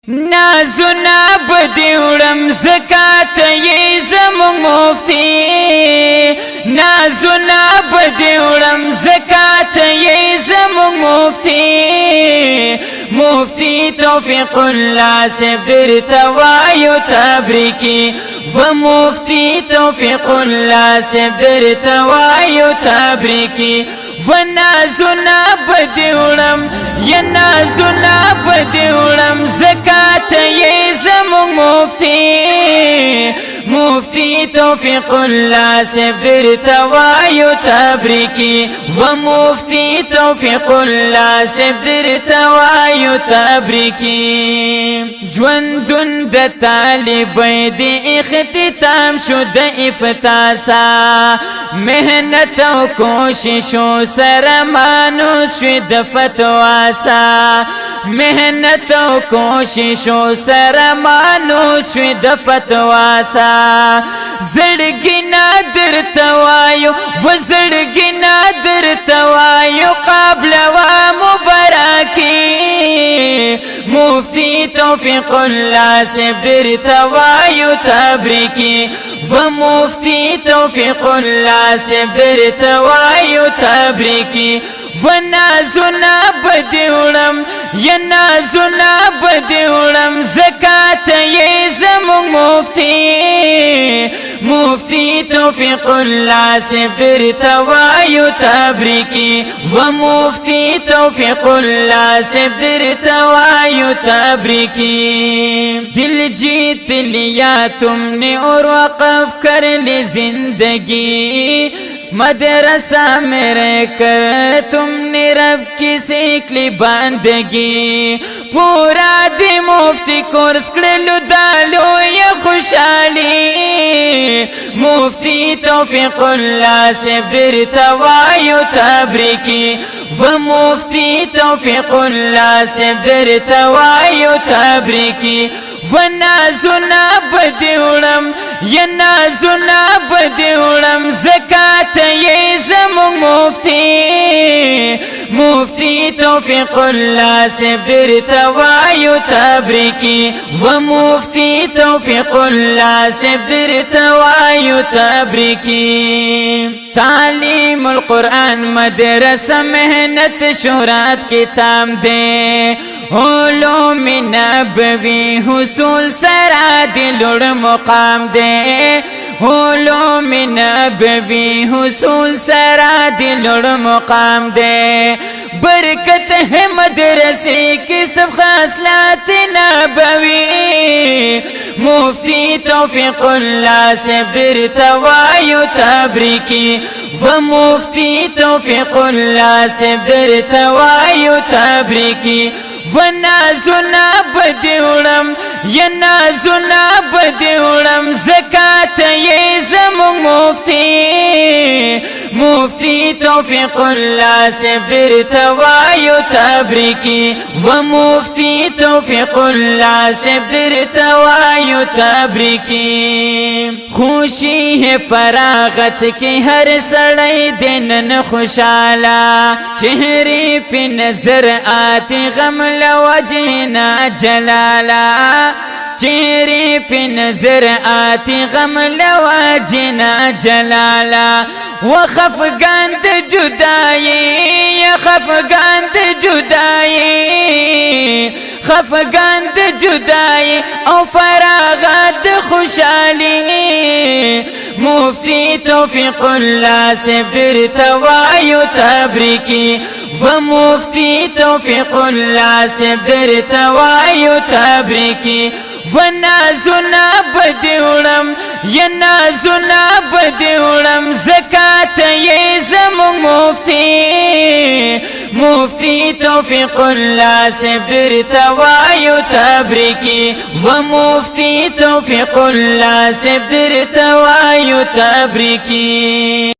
نازنا بدیوڑم زکات یی زمون مفتی نازنا بدیوڑم زکات یی زمون مفتی مفتی توفیق الله سیف در توایو تبریکی و مفتی توفیق الله سیف در توایو تبریکی و نازنا بدیوڑم یا نازنا بدیوڑم زکات یی زمون مفتی مفتی توفیق الله سیف در توایو تبریکی و مفتی توفیق الله سیف در توایو تبریکی جوندن د طالبای دی اختتام شو د افتاسا مهنت او کوششو سره مانوس شو د فتواسا مهنت او کوششو سره مانوس شو د فتواسا زړګی نادر توایو و زړګی نادر توایو قبل و مبارکی مفتی توفیق الله سیف در توایو تبریکی و مفتی توفیق الله سیف در توایو تبریکی و نازنا بدیوڑم یا نازنا بدیوڑم زکات یی زمون مفتی مفتی توفیق الله سیف در توایو تبریکی و مفتی توفیق الله سیف در توایو تبریکی دل جیت لیا تم نے اور وقف کر لی زندگی مدرسہ میرے کر تم نے رب کی سیکلی بندگی پورا دی مفتی کورس کڑلو دالو یا خوشحالی مفتی توفیق اللہ سیف در توایو تبریکی و مفتی توفیق اللہ سیف در توایو تبریکی و نازنا بدیوڑم یا نازنا بدیوڑم زکات یی زمون مفتی مفتی توفیق الله سیف در توایو تبریکی و مفتی توفیق الله سیف در توایو تبریکی تعلیم القرآن مدرسہ محنت شہرات کتاب دے علوم نبوی حصول سرا دلوڑ مقام دے علوم نبوی حصول سرا دلوڑ مقام دے برکت ہے مدرسے کی سب خاصلات نبوی مفتی توفیق اللہ سیف در توایو تبریکی و مفتی توفیق اللہ سیف در توایو تبریکی و نازنا بدیوڑم یا نازنا بدیوڑم زکات یی زمون مفتی مفتی توفیق اللہ سیف در توایو تبریکی و مفتی توفیق اللہ سیف در توایو تبریکی خوشی ہے فراغت کی ہر سڑائی دن خوشالا چہرے پہ نظر آتی غم لوجہنا جلالا چہرے پہ نظر آتی غم لواجنا جلالا وخفگان د جدائی یا خفگان د جدائی خفگان د جدائی او فراغت خوشحالی مفتی توفیق اللہ سیف در توایو تبریکی و مفتی توفیق اللہ سیف در توایو تبریکی و نازنا بدیوڑم یا نازنا بدیوڑم زکات یی زمون مفتی مفتی توفیق اللہ سیف در توایو تبریکی و مفتی توفیق اللہ سیف در توایو تبریکی